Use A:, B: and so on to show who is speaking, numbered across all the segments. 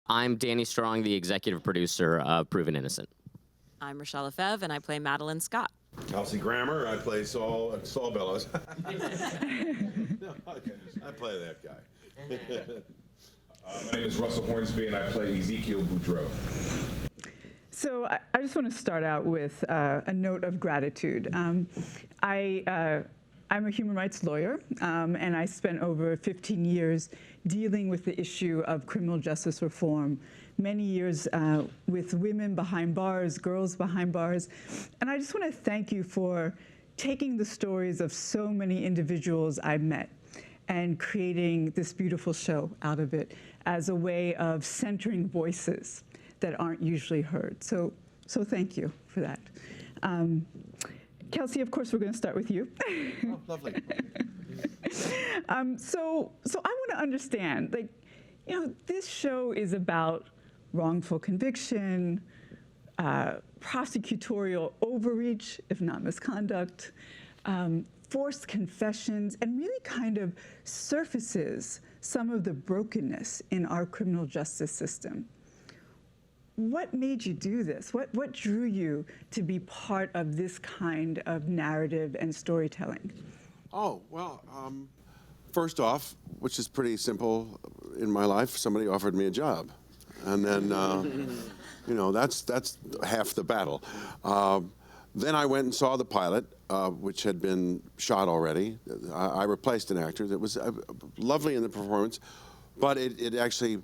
A: I'm Danny Strong, the executive producer of Proven Innocent.
B: I'm Rachelle Lefevre, and I play Madeline Scott.
C: Kelsey Grammer, I play Saul Bellows. No, I play that guy.
D: My name is Russell Hornsby, and I play Ezekiel Boudreau.
E: So I just want to start out with a note of gratitude. I'm a human rights lawyer, and I spent over 15 years dealing with the issue of criminal justice reform, many years with women behind bars, girls behind bars. And I just want to thank you for taking the stories of so many individuals I met and creating this beautiful show out of it as a way of centering voices that aren't usually heard. So thank you for that. Kelsey, of course, we're going to start with you.
C: Oh, lovely.
E: So I want to understand, this show is about wrongful conviction, prosecutorial overreach, if not misconduct, forced confessions, and really kind of surfaces some of the brokenness in our criminal justice system. What made you do this? What drew you to be part of this kind of narrative and storytelling?
C: Oh, well, first off, which is pretty simple in my life, somebody offered me a job. And then, that's half the battle. Then I went and saw the pilot, which had been shot already. I replaced an actor that was lovely in the performance, but it actually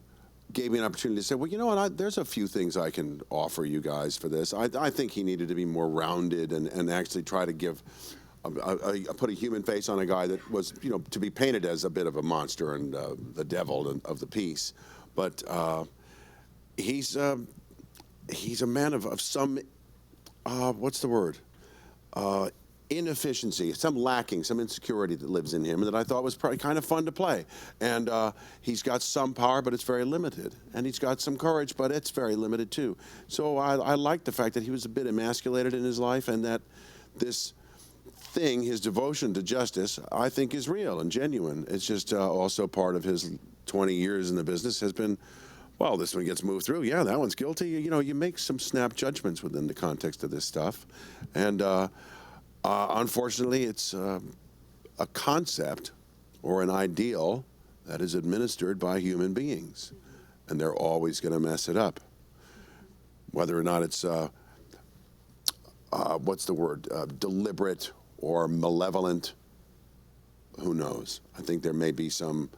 C: gave me an opportunity to say, well, you know what, there's a few things I can offer you guys for this. I think he needed to be more rounded and actually try to give, put a human face on a guy that was, to be painted as a bit of a monster and the devil of the piece. But he's a man of some, what's the word? Inefficiency, some lacking, some insecurity that lives in him that I thought was probably kind of fun to play. And he's got some power, but it's very limited. And he's got some courage, but it's very limited too. So I like the fact that he was a bit emasculated in his life, and that this thing, his devotion to justice, I think is real and genuine. It's just also part of his 20 years in the business has been, well, this one gets moved through. Yeah, that one's guilty. You make some snap judgments within the context of this stuff. And unfortunately, it's a concept or an ideal that is administered by human beings, and they're always going to mess it up. Whether or not it's, what's the word, deliberate or malevolent, who knows? I think there may be some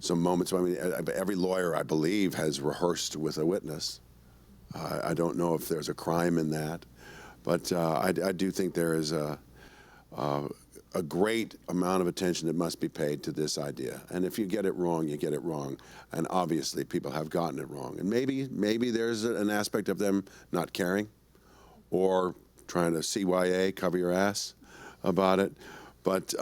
C: moments. I mean, every lawyer, I believe, has rehearsed with a witness. I don't know if there's a crime in that, but I do think there is a great amount of attention that must be paid to this idea. And if you get it wrong, you get it wrong. And obviously, people have gotten it wrong. And maybe there's an aspect of them not caring or trying to CYA, cover your ass about it. But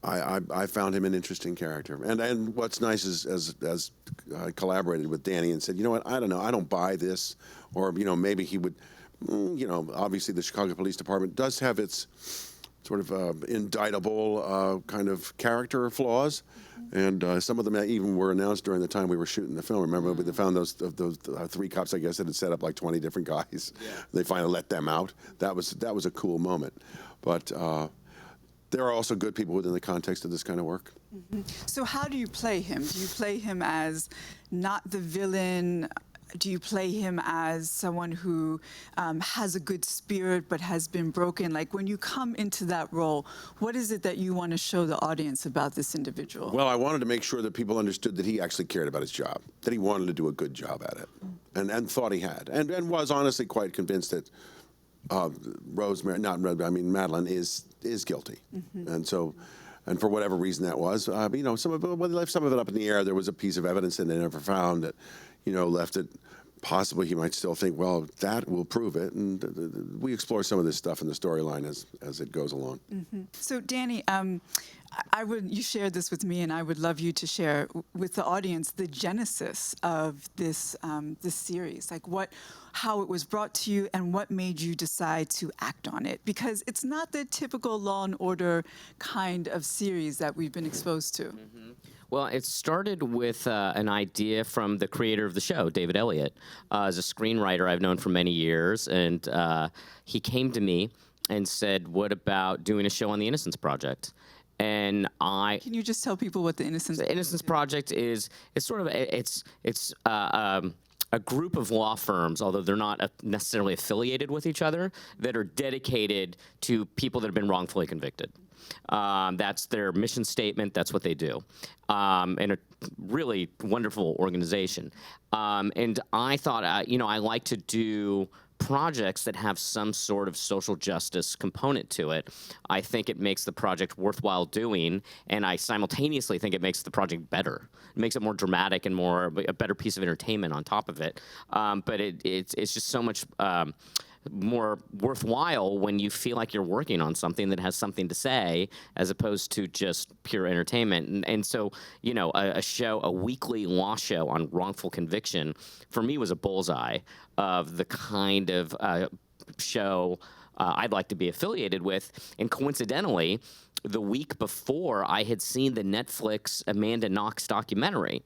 C: I found him an interesting character. And what's nice is as I collaborated with Danny and said, you know what, I don't know, I don't buy this. Or, maybe he would, obviously the Chicago Police Department does have its sort of indictable kind of character flaws. And some of them even were announced during the time we were shooting the film. Remember, we found those three cops, I guess, that had set up like 20 different guys. Yeah. They finally let them out. That was a cool moment. But there are also good people within the context of this kind of work.
E: Mm-hmm. So how do you play him? Do you play him as not the villain? Do you play him as someone who has a good spirit but has been broken? Like, when you come into that role, what is it that you want to show the audience about this individual?
C: Well, I wanted to make sure that people understood that he actually cared about his job, that he wanted to do a good job at it, and thought he had, and was honestly quite convinced that Madeline is guilty. Mm-hmm. And for whatever reason that was, some of it left some of it up in the air. There was a piece of evidence that they never found that, left it. Possibly he might still think, well, that will prove it. And we explore some of this stuff in the storyline as it goes along.
E: Mm-hmm. So, Danny, you shared this with me, and I would love you to share with the audience the genesis of this this series, like how it was brought to you and what made you decide to act on it, because it's not the typical Law and Order kind of series that we've been exposed to.
A: Mm-hmm. Well, it started with an idea from the creator of the show, David Elliott. As a screenwriter I've known for many years, and he came to me and said, "What about doing a show on the Innocence Project?" And
E: Can you just tell people what the
A: Innocence Project is? It's sort of a group of law firms, although they're not necessarily affiliated with each other, that are dedicated to people that have been wrongfully convicted. That's their mission statement. That's what they do. And a really wonderful organization. And I thought, I like to do projects that have some sort of social justice component to it. I think it makes the project worthwhile doing, and I simultaneously think it makes the project better. It makes it more dramatic and a better piece of entertainment on top of it. But it's just so much more worthwhile when you feel like you're working on something that has something to say, as opposed to just pure entertainment. And so, a weekly law show on wrongful conviction, for me, was a bullseye of the kind of show I'd like to be affiliated with. And coincidentally, the week before, I had seen the Netflix Amanda Knox documentary.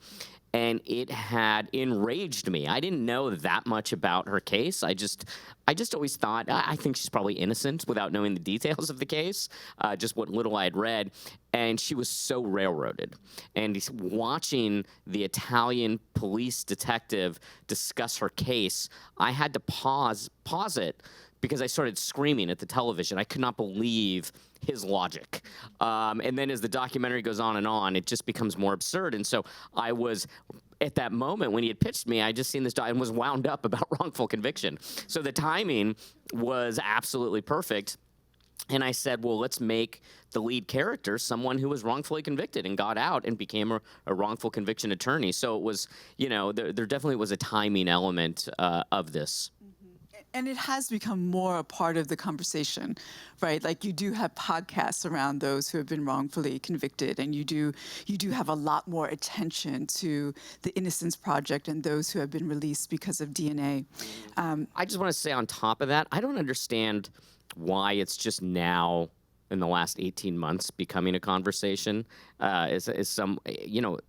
A: And it had enraged me. I didn't know that much about her case. I just always thought, I think she's probably innocent without knowing the details of the case, just what little I had read. And she was so railroaded. And watching the Italian police detective discuss her case, I had to pause it, because I started screaming at the television. I could not believe his logic. And then as the documentary goes on, it just becomes more absurd. And so I was, at that moment when he had pitched me, I just seen this and was wound up about wrongful conviction. So the timing was absolutely perfect. And I said, well, let's make the lead character someone who was wrongfully convicted and got out and became a wrongful conviction attorney. So it was, there definitely was a timing element of this.
E: And it has become more a part of the conversation, right? Like, you do have podcasts around those who have been wrongfully convicted, and you do have a lot more attention to the Innocence Project and those who have been released because of DNA.
A: I just want to say on top of that, I don't understand why it's just now, in the last 18 months, becoming a conversation, is some,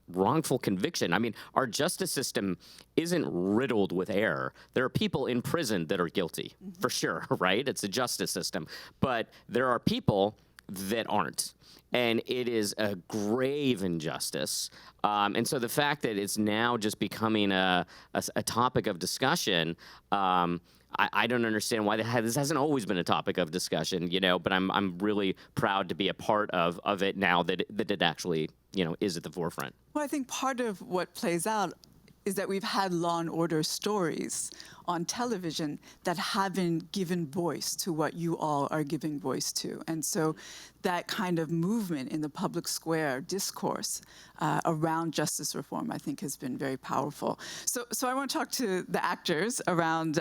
A: wrongful conviction. I mean, our justice system isn't riddled with error. There are people in prison that are guilty, for sure, right? It's a justice system. But there are people that aren't. And it is a grave injustice. And so the fact that it's now just becoming a topic of discussion, I don't understand why this hasn't always been a topic of discussion, but I'm really proud to be a part of it now that it actually, is at the forefront.
E: Well, I think part of what plays out is that we've had Law and Order stories on television that haven't given voice to what you all are giving voice to. And so that kind of movement in the public square discourse around justice reform, I think, has been very powerful. So I want to talk to the actors around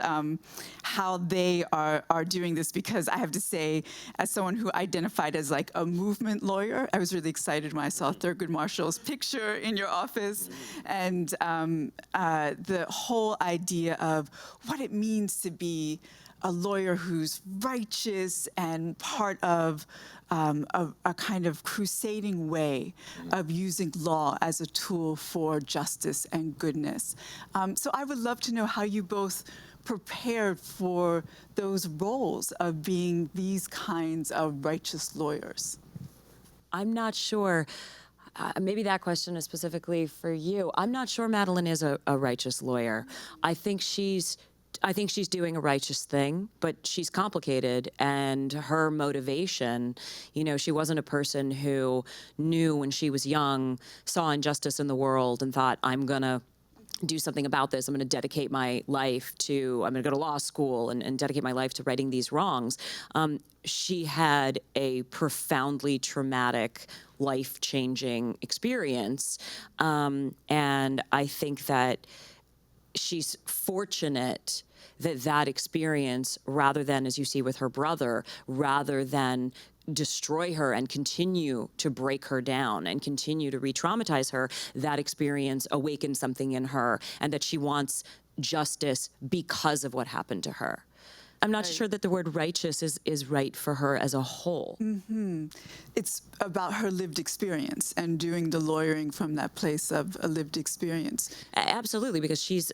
E: how they are doing this, because I have to say, as someone who identified as like a movement lawyer, I was really excited when I saw Thurgood Marshall's picture in your office, and the whole idea of what it means to be a lawyer who's righteous and part of a kind of crusading way of using law as a tool for justice and goodness. So I would love to know how you both prepared for those roles of being these kinds of righteous lawyers.
B: I'm not sure. Maybe that question is specifically for you. I'm not sure Madeline is a righteous lawyer. I think she's doing a righteous thing, but she's complicated, and her motivation, she wasn't a person who knew when she was young, saw injustice in the world and thought, I'm gonna do something about this. I'm going to dedicate my life to, I'm going to go to law school and dedicate my life to righting these wrongs. She had a profoundly traumatic, life-changing experience. And I think that she's fortunate that experience, rather than, as you see with her brother, rather than destroy her and continue to break her down and continue to re-traumatize her, that experience awakened something in her, and that she wants justice because of what happened to her. I'm not sure that the word righteous is right for her as a whole.
F: It's about her lived experience and doing the lawyering from that place of a lived experience.
B: Absolutely, because she's,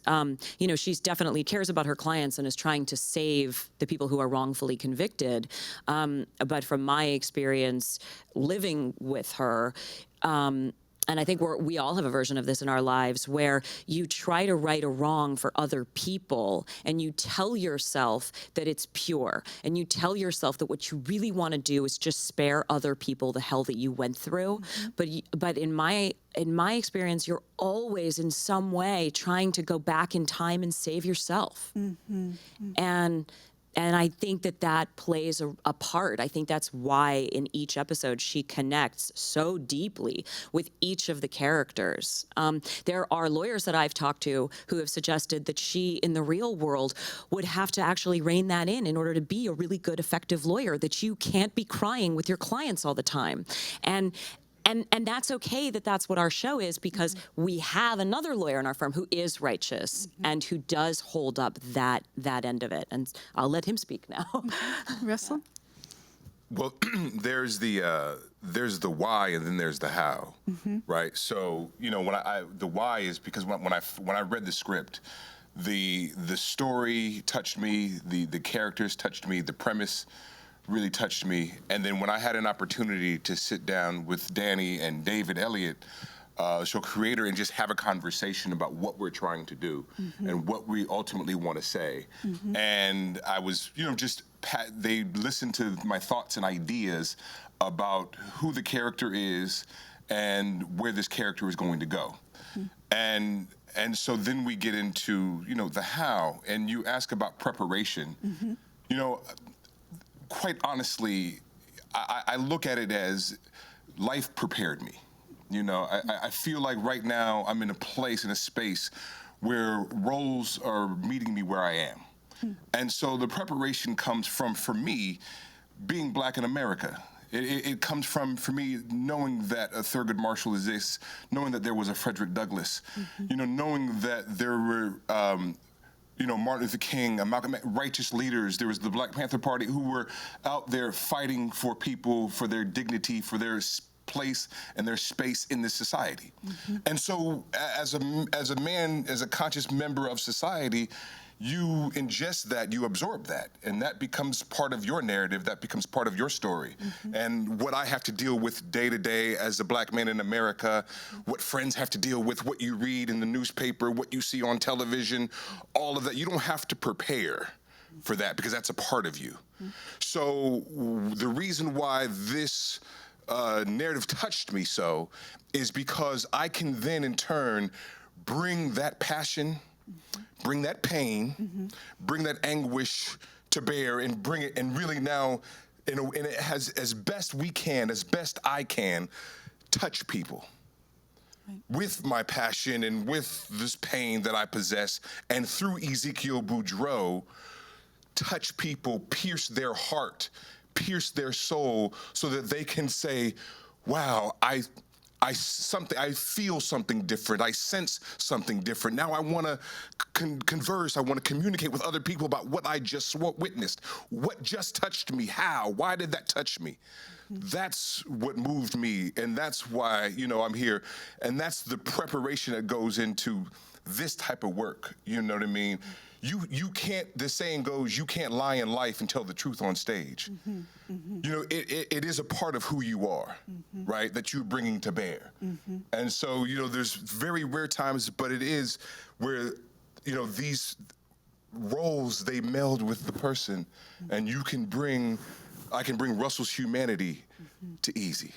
B: she's definitely cares about her clients and is trying to save the people who are wrongfully convicted. But from my experience living with her, and I think we all have a version of this in our lives where you try to right a wrong for other people and you tell yourself that it's pure, and you tell yourself that what you really want to do is just spare other people the hell that you went through. But in my experience, you're always in some way trying to go back in time and save yourself. And I think that plays a part. I think that's why in each episode she connects so deeply with each of the characters. There are lawyers that I've talked to who have suggested that she, in the real world, would have to actually rein that in order to be a really good, effective lawyer, that you can't be crying with your clients all the time. And that's okay that that's what our show is, because we have another lawyer in our firm who is righteous and who does hold up that end of it. And I'll let him speak now.
F: Russell?
D: Well, there's the why and then there's the how, right? So when the why is because when I read the script, the story touched me, the characters touched me, the premise really touched me. And then when I had an opportunity to sit down with Danny and David Elliott, show creator, and just have a conversation about what we're trying to do and what we ultimately want to say. And I was, they listened to my thoughts and ideas about who the character is and where this character is going to go. And so then we get into, the how, and you ask about preparation. Quite honestly, I look at it as life prepared me. I feel like right now I'm in a space where roles are meeting me where I am. And so the preparation comes from, for me, being Black in America. It comes from, for me, knowing that a Thurgood Marshall exists, knowing that there was a Frederick Douglass, knowing that there were Martin Luther King, Malcolm X, righteous leaders. There was the Black Panther Party who were out there fighting for people, for their dignity, for their place and their space in this society. And so as a man, as a conscious member of society, you ingest that, you absorb that, and that becomes part of your narrative, that becomes part of your story. And what I have to deal with day to day as a Black man in America, what friends have to deal with, what you read in the newspaper, what you see on television, all of that, you don't have to prepare for that because that's a part of you. So the reason why this narrative touched me so is because I can then in turn bring that passion, bring that pain, bring that anguish to bear, and bring it, and really now, and it has, as best we can, as best I can, touch people with my passion and with this pain that I possess, and through Ezekiel Boudreau, touch people, pierce their heart, pierce their soul, so that they can say, wow, I feel something different. I sense something different. Now I want to converse. I want to communicate with other people about what I just witnessed. What just touched me? How? Why did that touch me? That's what moved me, and that's why I'm here. And that's the preparation that goes into this type of work. You know what I mean? You can't. The saying goes, you can't lie in life and tell the truth on stage. It is a part of who you are, right? That you're bringing to bear. And so, there's very rare times, but it is where, these roles, they meld with the person, and I can bring Russell's humanity to Easy.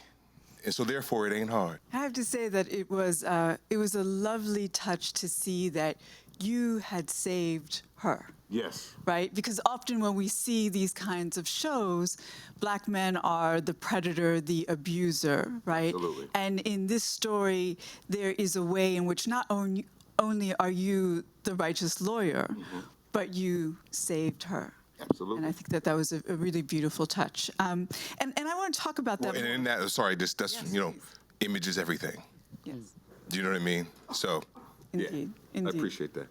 D: And so therefore it ain't hard.
F: I have to say that it was a lovely touch to see that you had saved her.
D: Yes.
F: Right? Because often when we see these kinds of shows, Black men are the predator, the abuser, right?
D: Absolutely.
F: And in this story, there is a way in which not only are you the righteous lawyer, but you saved her.
D: Absolutely.
F: And I think that was a really beautiful touch. And I want to talk about that.
D: Well, and in that, sorry, that's
F: Yes,
D: you know,
F: please.
D: image is everything.
F: Yes.
D: Do you know what I mean? So,
F: Indeed,
D: I
F: indeed.
D: appreciate that.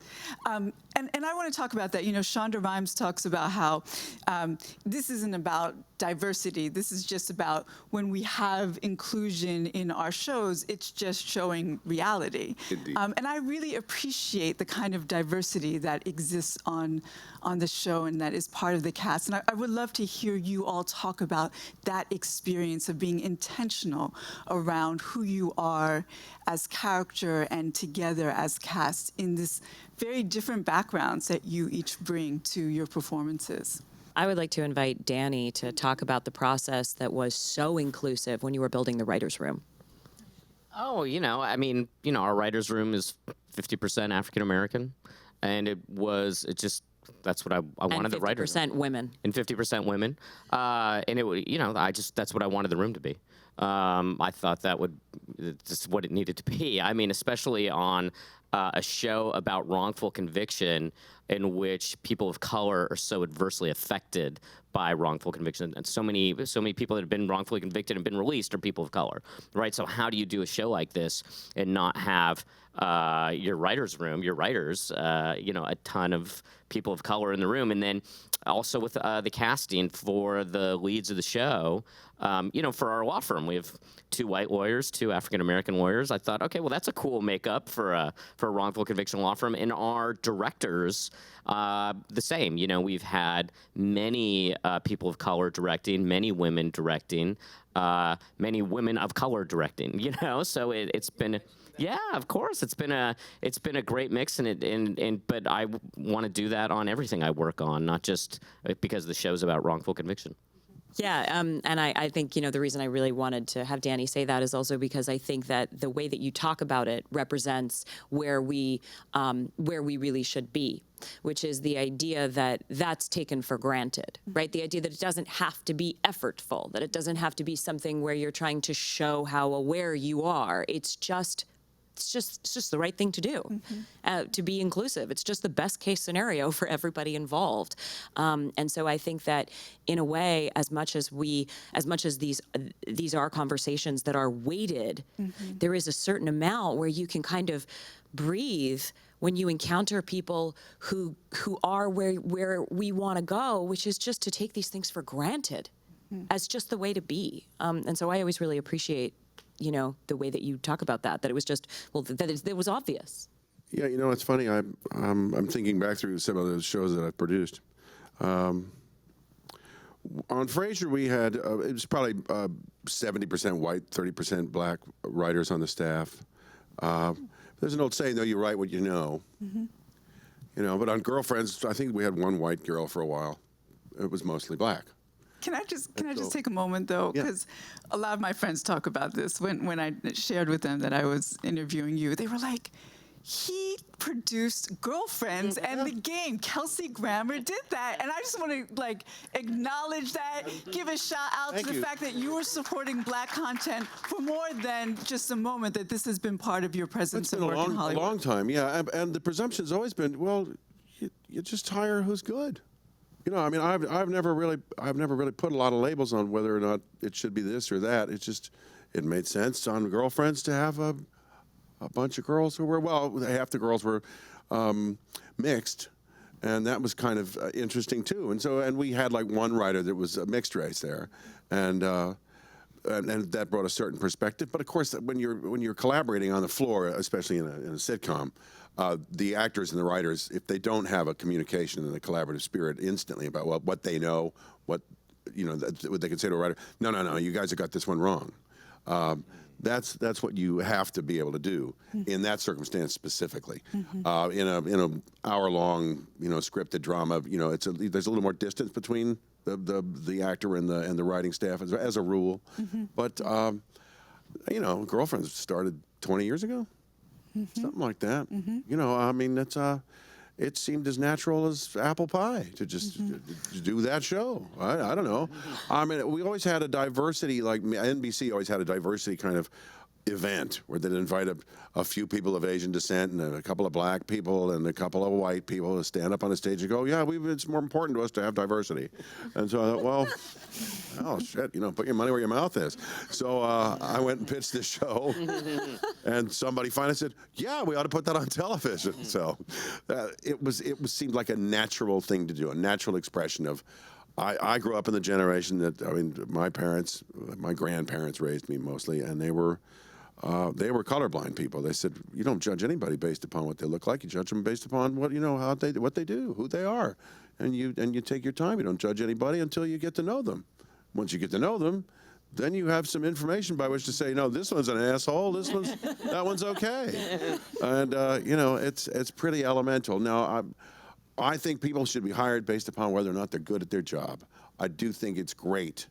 F: And I want to talk about that. You know, Shonda Rhimes talks about how this isn't about diversity. This is just about when we have inclusion in our shows, it's just showing reality.
D: Indeed.
F: And I really appreciate the kind of diversity that exists on the show and that is part of the cast. And I would love to hear you all talk about that experience of being intentional around who you are as character and together as cast in this very different backgrounds that you each bring to your performances.
B: I would like to invite Danny to talk about the process that was so inclusive when you were building the writer's room.
A: Oh, I mean, our writer's room is 50% African American, and that's what I wanted the writer's room.
B: 50% women.
A: And 50% women. And that's what I wanted the room to be. I thought that's what it needed to be. I mean, especially on a show about wrongful conviction in which people of color are so adversely affected by wrongful conviction. And so many people that have been wrongfully convicted and been released are people of color, right? So how do you do a show like this and not have your writer's room, your writers, a ton of people of color in the room? And then also with the casting for the leads of the show, for our law firm, we have 2 white lawyers, 2 African-American lawyers. I thought, okay, well, that's a cool makeup for a wrongful conviction law firm. And our directors, the same. We've had many people of color directing, many women directing, many women of color directing, so it's been... Yeah, of course. It's been a great mix, but I want to do that on everything I work on, not just because the show's about wrongful conviction.
B: Yeah, and I think, the reason I really wanted to have Danny say that is also because I think that the way that you talk about it represents where we really should be, which is the idea that that's taken for granted, right? The idea that it doesn't have to be effortful, that it doesn't have to be something where you're trying to show how aware you are. It's just the right thing to do, to be inclusive. It's just the best case scenario for everybody involved. And so I think that in a way, as much as these are conversations that are weighted, there is a certain amount where you can kind of breathe when you encounter people who are where we want to go, which is just to take these things for granted as just the way to be. And so I always really appreciate the way that you talk about that it was just, it was obvious.
C: Yeah, it's funny. I'm thinking back through some of those shows that I've produced. On Frasier, we had, it was probably 70% white, 30% black writers on the staff. There's an old saying, though, you write what you know. But on Girlfriends, I think we had 1 white girl for a while. It was mostly black.
F: Can I just take a moment, though? Because a lot of my friends talk about this. When I shared with them that I was interviewing you, they were like, he produced Girlfriends and The Game. Kelsey Grammer did that. And I just want to, acknowledge that, give a shout out to the fact that you are supporting black content for more than just a moment, that this has been part of your presence and work in Hollywood.
C: It's been a long time, yeah. And the presumption's always been, well, you just hire who's good. I mean, I've never really put a lot of labels on whether or not it should be this or that. It made sense on Girlfriends to have a bunch of girls who were, half the girls were mixed, and that was kind of interesting too. And we had 1 writer that was a mixed race there, and that brought a certain perspective. But of course, when you're collaborating on the floor, especially in a sitcom, the actors and the writers, if they don't have a communication and a collaborative spirit instantly about what they know, what they can say to a writer, no, you guys have got this one wrong. That's what you have to be able to do in that circumstance specifically. In a hour-long scripted drama, there's a little more distance between the actor and the writing staff as a rule. But Girlfriends started 20 years ago. Something like that. I mean, it seemed as natural as apple pie to just to do that show. I don't know. I mean, we always had a diversity, NBC always had a diversity kind of event where they'd invite a few people of Asian descent and a couple of black people and a couple of white people to stand up on a stage and go, yeah, it's more important to us to have diversity. And so I thought, well, oh, shit, put your money where your mouth is. So I went and pitched this show, and somebody finally said, yeah, we ought to put that on television. So it seemed like a natural thing to do, a natural expression of, I grew up in the generation that, my grandparents raised me mostly, and they were colorblind people. They said, you don't judge anybody based upon what they look like. You judge them based upon what they do, who they are, and you take your time. You don't judge anybody until you get to know them. Once you get to know them, then you have some information by which to say, no, this one's an asshole. That one's okay, and it's pretty elemental. Now, I think people should be hired based upon whether or not they're good at their job. I do think it's great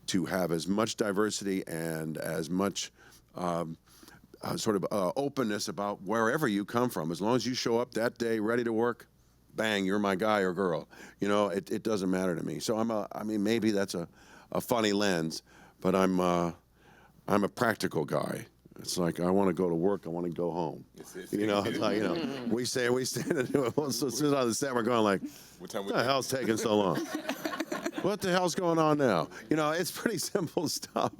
C: to have as much diversity and as much openness about wherever you come from. As long as you show up that day ready to work, bang, you're my guy or girl. It doesn't matter to me. So maybe that's a funny lens, but I'm a practical guy. It's like, I want to go to work, I want to go home. It's like, we stand as soon as on the set, we're going like, what the hell's taking so long? What the hell's going on now? It's pretty simple stuff.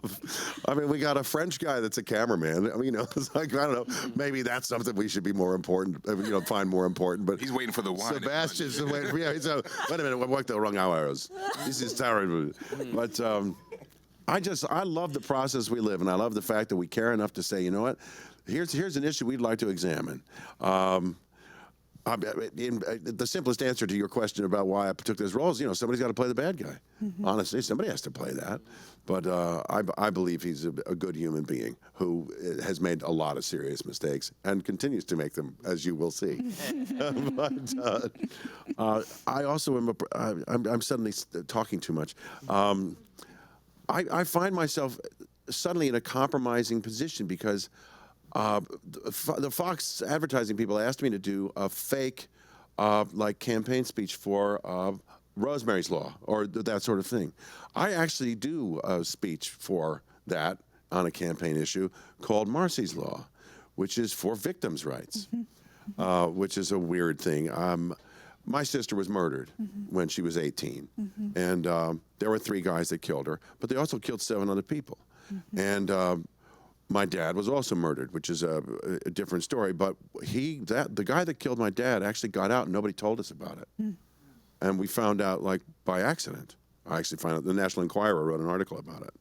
C: We got a French guy that's a cameraman. It's like, I don't know, maybe that's something we should be more important, find more important. But
D: he's waiting for the wine.
C: Sebastian's waiting. Yeah, wait a minute, we worked the wrong hours. This is terrible. But I love the process we live in. I love the fact that we care enough to say, you know what, here's an issue we'd like to examine. The simplest answer to your question about why I took this role is, somebody's got to play the bad guy. Mm-hmm. Honestly, somebody has to play that. But I believe he's a good human being who has made a lot of serious mistakes and continues to make them, as you will see. But I also am I'm suddenly talking too much. I find myself suddenly in a compromising position because the Fox advertising people asked me to do a fake campaign speech for Rosemary's Law or that sort of thing. I actually do a speech for that on a campaign issue called Marcy's Law, which is for victims' rights, which is a weird thing. My sister was murdered when she was 18, and there were 3 guys that killed her, but they also killed 7 other people. And my dad was also murdered, which is a different story. But the guy that killed my dad actually got out, and nobody told us about it. And we found out by accident. I actually found out the National Enquirer wrote an article about it.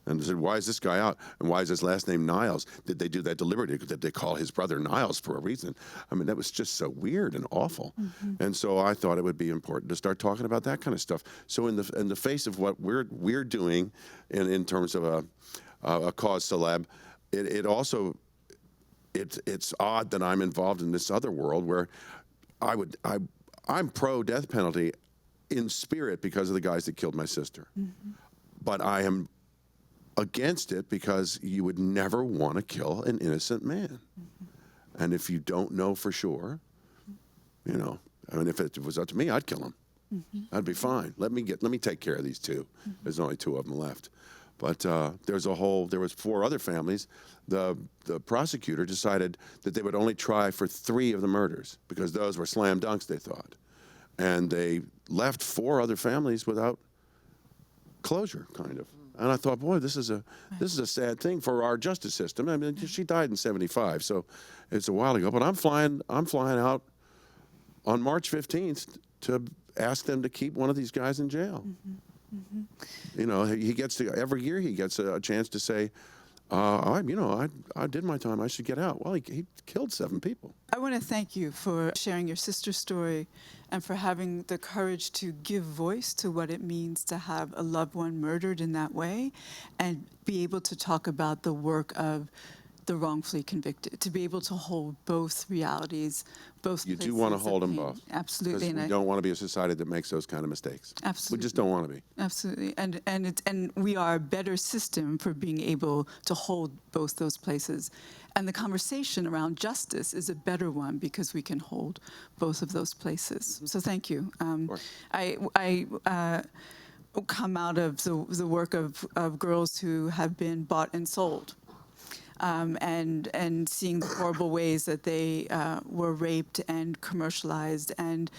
C: And said, why is this guy out? And why is his last name Niles? Did they do that deliberately? Did they call his brother Niles for a reason? That was just so weird and awful. And so I thought it would be important to start talking about that kind of stuff. So in the face of what we're doing in terms of a cause celeb, it's odd that I'm involved in this other world where I'm pro death penalty in spirit because of the guys that killed my sister. But I am against it because you would never want to kill an innocent man. And if you don't know for sure, if it was up to me, I'd kill him. I'd be fine. Let me take care of these 2. There's only 2 of them left. But there was 4 other families. The prosecutor decided that they would only try for 3 of the murders because those were slam dunks, they thought. And they left 4 other families without closure, kind of. And I thought, boy, this is a sad thing for our justice system. She died in '75, so it's a while ago. But I'm flying out on March 15th to ask them to keep one of these guys in jail. He gets to every year he gets a chance to say, I did my time. I should get out. Well, he killed 7 people.
F: I want to thank you for sharing your sister's story and for having the courage to give voice to what it means to have a loved one murdered in that way and be able to talk about the work of the wrongfully convicted, to be able to hold both realities, both
C: You do want to hold them both.
F: Absolutely.
C: Because we don't want to be a society that makes those kind of mistakes.
F: Absolutely.
C: We just don't want to be.
F: Absolutely. And we are a better system for being able to hold both those places. And the conversation around justice is a better one because we can hold both of those places. So thank you. I come out of the work of girls who have been bought and sold. and seeing the horrible ways that they were raped and commercialized, and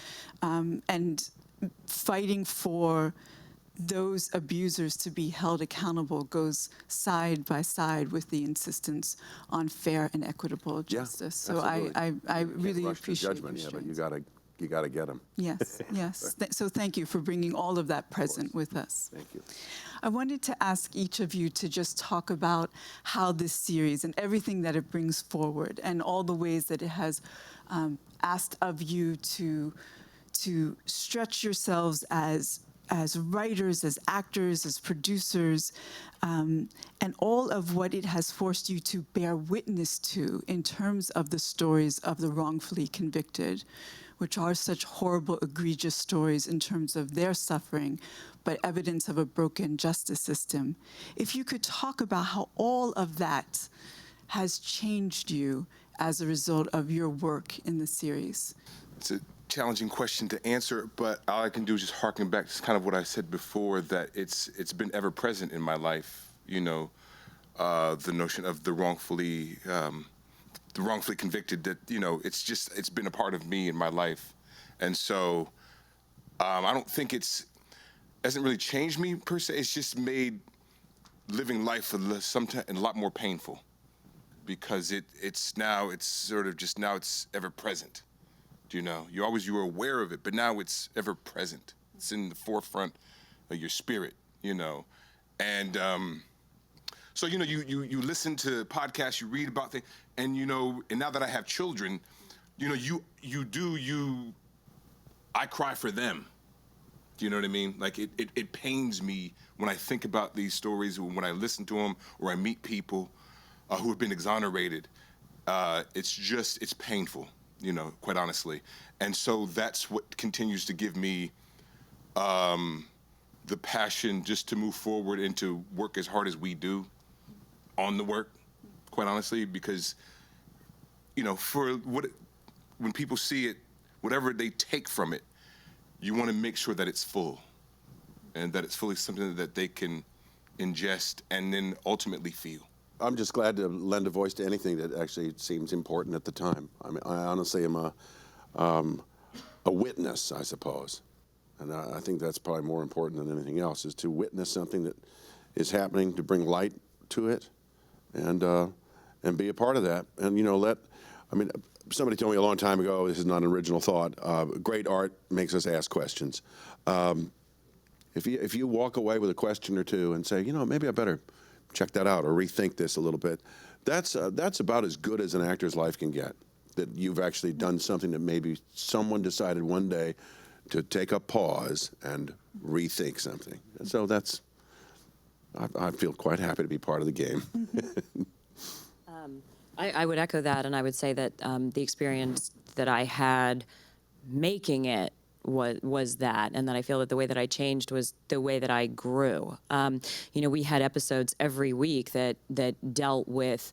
F: fighting for those abusers to be held accountable goes side by side with the insistence on fair and equitable justice. So I really appreciate
C: judgment, but you gotta get them.
F: Yes, yes. So thank you for bringing all of that present with us.
C: Thank you.
F: I wanted to ask each of you to just talk about how this series and everything that it brings forward and all the ways that it has asked of you to stretch yourselves as writers, as actors, as producers, and all of what it has forced you to bear witness to in terms of the stories of the wrongfully convicted, which are such horrible, egregious stories in terms of their suffering, but evidence of a broken justice system. If you could talk about how all of that has changed you as a result of your work in the series.
D: It's a challenging question to answer, but all I can do is just harken back to kind of what I said before, that it's been ever present in my life. You know, the notion of the wrongfully convicted. That, you know, it's been a part of me in my life, and so I don't think hasn't really changed me per se. It's just made living life sometimes a lot more painful, because it's ever present. You know, you were aware of it, but now it's ever present. It's in the forefront of your spirit, you know. And so, you know, you listen to podcasts, you read about things, and, you know, and now that I have children, you know, I cry for them. Do you know what I mean? Like, it pains me when I think about these stories, when I listen to them, or I meet people who have been exonerated. It's painful. You know, quite honestly. And so that's what continues to give me the passion just to move forward and to work as hard as we do on the work, quite honestly, because, you know, when people see it, whatever they take from it, you want to make sure that it's full, and that it's fully something that they can ingest and then ultimately feel.
C: I'm just glad to lend a voice to anything that actually seems important at the time. I mean, I honestly am a witness, I suppose. And I think that's probably more important than anything else, is to witness something that is happening, to bring light to it, and be a part of that. And, you know, somebody told me a long time ago, this is not an original thought, great art makes us ask questions. If you walk away with a question or two and say, you know, maybe I better check that out or rethink this a little bit, that's about as good as an actor's life can get, that you've actually done something that maybe someone decided one day to take a pause and rethink something. And so I feel quite happy to be part of the game.
B: I would echo that, and I would say that the experience that I had making it was that, and that I feel that the way that I changed was the way that I grew. You know, we had episodes every week that dealt with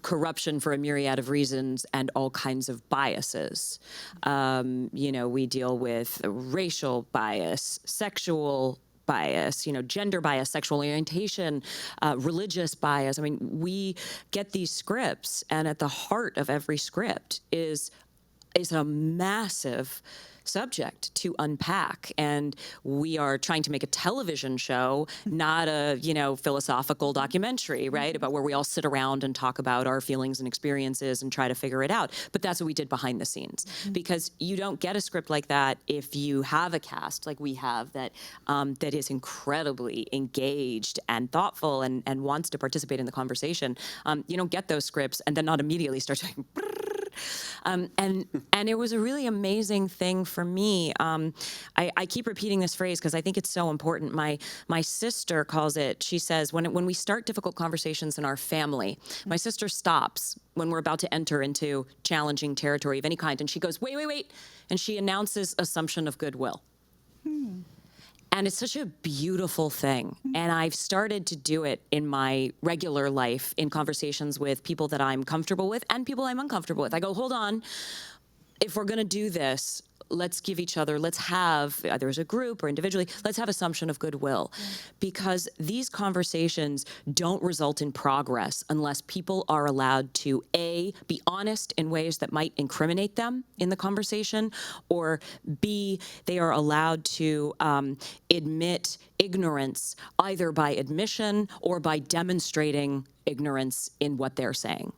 B: corruption for a myriad of reasons and all kinds of biases. You know, we deal with racial bias, sexual bias, you know, gender bias, sexual orientation, religious bias. I mean, we get these scripts, and at the heart of every script is a massive subject to unpack, and we are trying to make a television show, not a, you know, philosophical documentary, right, about where we all sit around and talk about our feelings and experiences and try to figure it out. But that's what we did behind the scenes, because you don't get a script like that if you have a cast like we have that that is incredibly engaged and thoughtful and wants to participate in the conversation. You don't get those scripts and then not immediately start saying and it was a really amazing thing for me. I keep repeating this phrase because I think it's so important. My sister calls it, she says, when we start difficult conversations in our family, my sister stops when we're about to enter into challenging territory of any kind, and she goes, wait, and she announces assumption of goodwill. And it's such a beautiful thing. And I've started to do it in my regular life in conversations with people that I'm comfortable with and people I'm uncomfortable with. I go, hold on, if we're gonna do this, let's give each other, let's have, either as a group or individually, let's have assumption of goodwill. Because these conversations don't result in progress unless people are allowed to, A, be honest in ways that might incriminate them in the conversation, or B, they are allowed to admit ignorance either by admission or by demonstrating ignorance in what they're saying.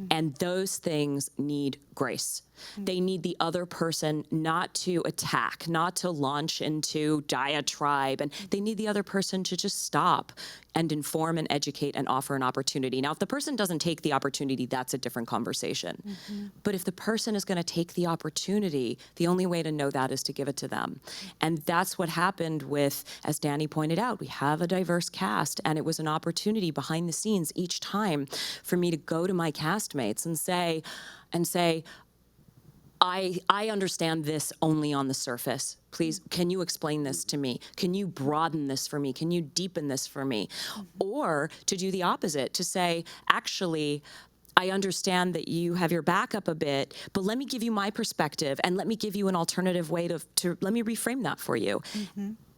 B: And those things need grace. They need the other person not to attack, not to launch into diatribe, and they need the other person to just stop and inform and educate and offer an opportunity. Now, if the person doesn't take the opportunity, that's a different conversation. But if the person is going to take the opportunity, the only way to know that is to give it to them. And that's what happened with, as Danny pointed out, we have a diverse cast, and it was an opportunity behind the scenes each time for me to go to my castmates and say, I understand this only on the surface. Please, can you explain this to me? Can you broaden this for me? Can you deepen this for me? Or to do the opposite, to say, actually, I understand that you have your back up a bit, but let me give you my perspective and let me give you an alternative way to let me reframe that for you.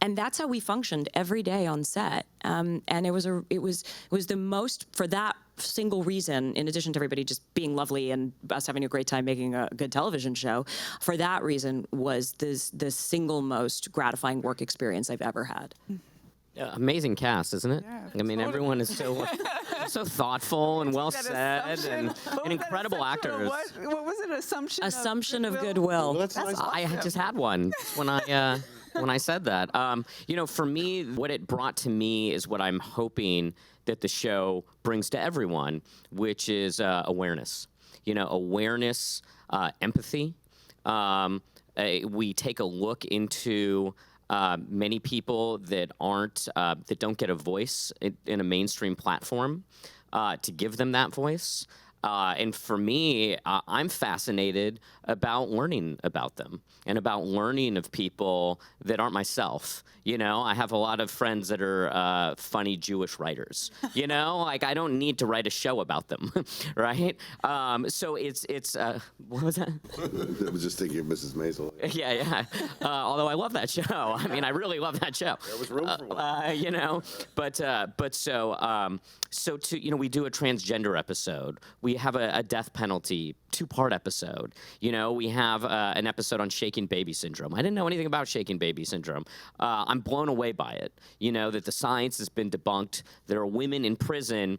B: And that's how we functioned every day on set. And it was the most, for that single reason, in addition to everybody just being lovely and us having a great time making a good television show, for that reason was the single most gratifying work experience I've ever had.
A: Amazing cast, isn't it?
F: Yeah,
A: I mean, everyone is so thoughtful and well said, and incredible actors.
F: What was it?
B: Assumption of goodwill.
C: Well, that's nice.
A: I just had one when I said that. For me, what it brought to me is what I'm hoping that the show brings to everyone, which is awareness. Awareness, empathy. We take a look into many people that don't get a voice in a mainstream platform, to give them that voice. And for me, I'm fascinated about learning about them and about learning of people that aren't myself. I have a lot of friends that are funny Jewish writers. I don't need to write a show about them, right? So it's what was that?
C: I was just thinking of Mrs. Maisel.
A: Yeah. Although I love that show. I mean, I really love that show. There was room for one. We do a transgender episode. We have a death penalty 2-part episode. We have an episode on shaken baby syndrome. I didn't know anything about shaken baby syndrome. I'm blown away by it. That the science has been debunked. There are women in prison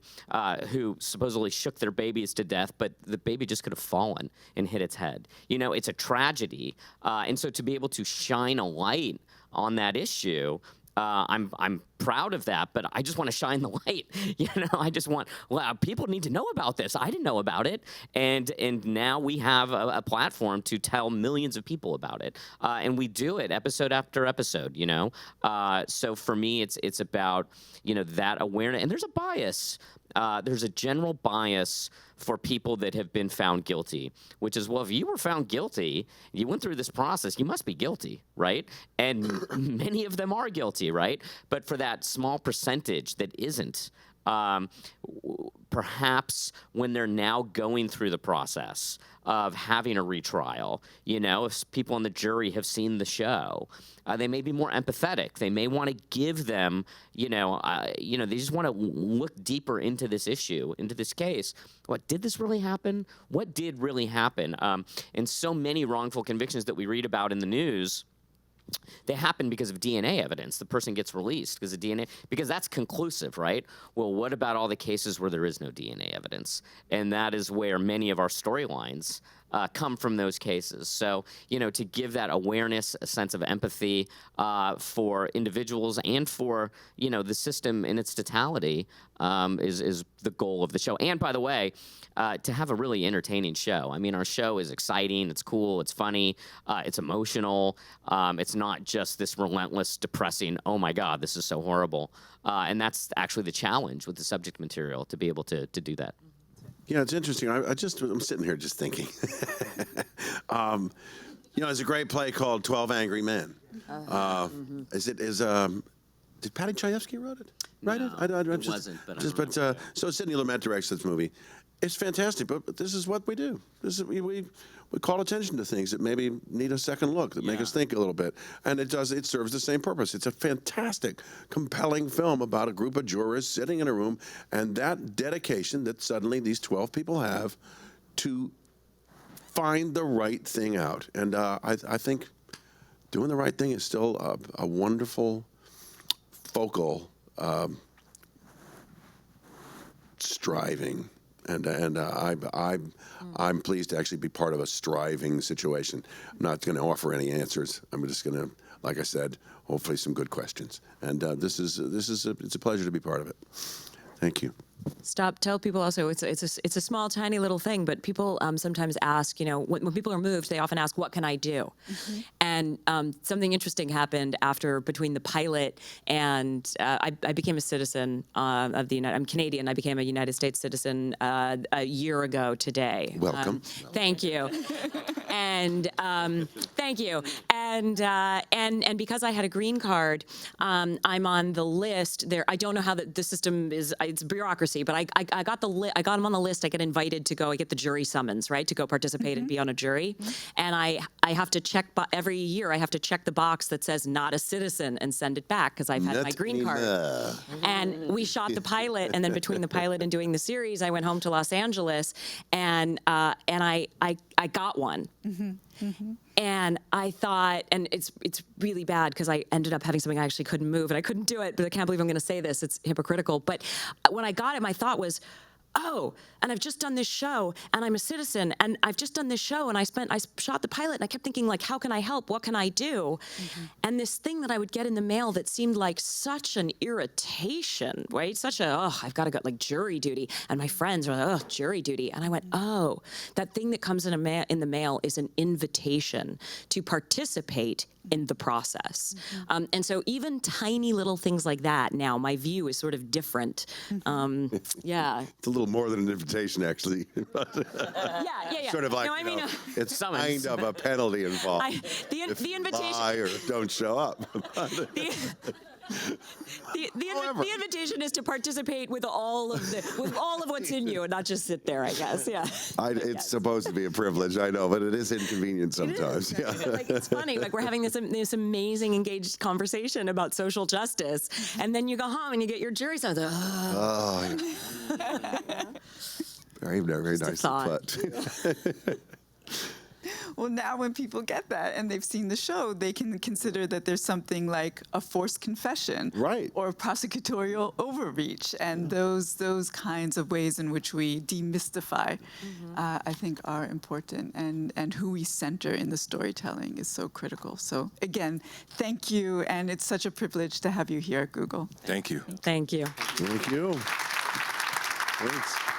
A: who supposedly shook their babies to death, but the baby just could have fallen and hit its head. It's a tragedy. And so to be able to shine a light on that issue, I'm proud of that, but I just want to shine the light. I just want, people need to know about this. I didn't know about it, and now we have a platform to tell millions of people about it, and we do it episode after episode. So for me, it's about that awareness, and there's a bias. There's a general bias for people that have been found guilty, which is, well, if you were found guilty, you went through this process, you must be guilty, right? And many of them are guilty, right? But for that small percentage that isn't, perhaps when they're now going through the process of having a retrial, if people on the jury have seen the show, they may be more empathetic. They may want to give them, they just want to look deeper into this issue, into this case. What, did this really happen? What did really happen? And so many wrongful convictions that we read about in the news, they happen because of DNA evidence. The person gets released because of DNA, because that's conclusive, right? Well, what about all the cases where there is no DNA evidence? And that is where many of our storylines come from, those cases. So, to give that awareness, a sense of empathy for individuals and for, the system in its totality is the goal of the show. And by the way, to have a really entertaining show. I mean, our show is exciting, it's cool, it's funny, it's emotional. It's not just this relentless, depressing, oh my God, this is so horrible. And that's actually the challenge with the subject material, to be able to do that.
C: Yeah, it's interesting. I'm sitting here just thinking. There's a great play called 12 Angry Men. Did Patty Chayefsky write it?
A: No, it wasn't. But
C: so Sidney Lumet directs this movie, it's fantastic, but this is what we do. This is, we call attention to things that maybe need a second look, that make us think a little bit. And it serves the same purpose. It's a fantastic, compelling film about a group of jurors sitting in a room, and that dedication that suddenly these 12 people have to find the right thing out. And I think doing the right thing is still a wonderful, focal, striving. And I'm pleased to actually be part of a striving situation. I'm not going to offer any answers. I'm just going to, like I said, hopefully some good questions. And it's a pleasure to be part of it. Thank you.
B: Tell people also it's a small, tiny little thing, but people sometimes ask, when people are moved, they often ask, what can I do? Mm-hmm. And something interesting happened between the pilot and I became a citizen of the United. I'm Canadian. I became a United States citizen a year ago today.
C: Welcome.
B: Thank you. And thank you. And because I had a green card, I'm on the list. There, I don't know how the system is. It's bureaucracy, but I got I got him on the list. I get invited to go. I get the jury summons, right, to go participate and be on a jury. And I have to check every year. I have to check the box that says not a citizen and send it back because I've had my green card. And we shot the pilot, and then between the pilot and doing the series, I went home to Los Angeles, and I got one. And I thought, and it's really bad because I ended up having something I actually couldn't move, and I couldn't do it, but I can't believe I'm going to say this. It's hypocritical. But when I got it, my thought was, oh, and I've just done this show, and I'm a citizen, and I've just done this show, and I shot the pilot, and I kept thinking, like, how can I help? What can I do? And this thing that I would get in the mail that seemed like such an irritation, right? I've got to go, like, jury duty. And my friends were like, oh, jury duty. And I went, oh, that thing that comes in the mail is an invitation to participate in the process. And so even tiny little things like that now, my view is sort of different. Yeah.
C: It's a little more than an invitation, actually.
B: Yeah.
C: Sort of like,
B: No, I mean,
C: it's kind of a penalty involved.
B: The invitation.
C: Lie or don't show up.
B: The invitation is to participate with all of what's in you and not just sit there, I guess. Yeah.
C: It's supposed to be a privilege, I know, but it is inconvenient sometimes.
B: It is. Like, it's funny. Like, we're having this amazing engaged conversation about social justice, and then you go home and you get your jury summons.
C: Very, very nice put.
F: Well, now when people get that and they've seen the show, they can consider that there's something like a forced confession,
C: right,
F: or prosecutorial overreach, and those kinds of ways in which we demystify, I think, are important, and who we center in the storytelling is so critical. So again, thank you, and it's such a privilege to have you here at Google.
D: Thank you.
B: Thank you.
C: Thank you. Thanks.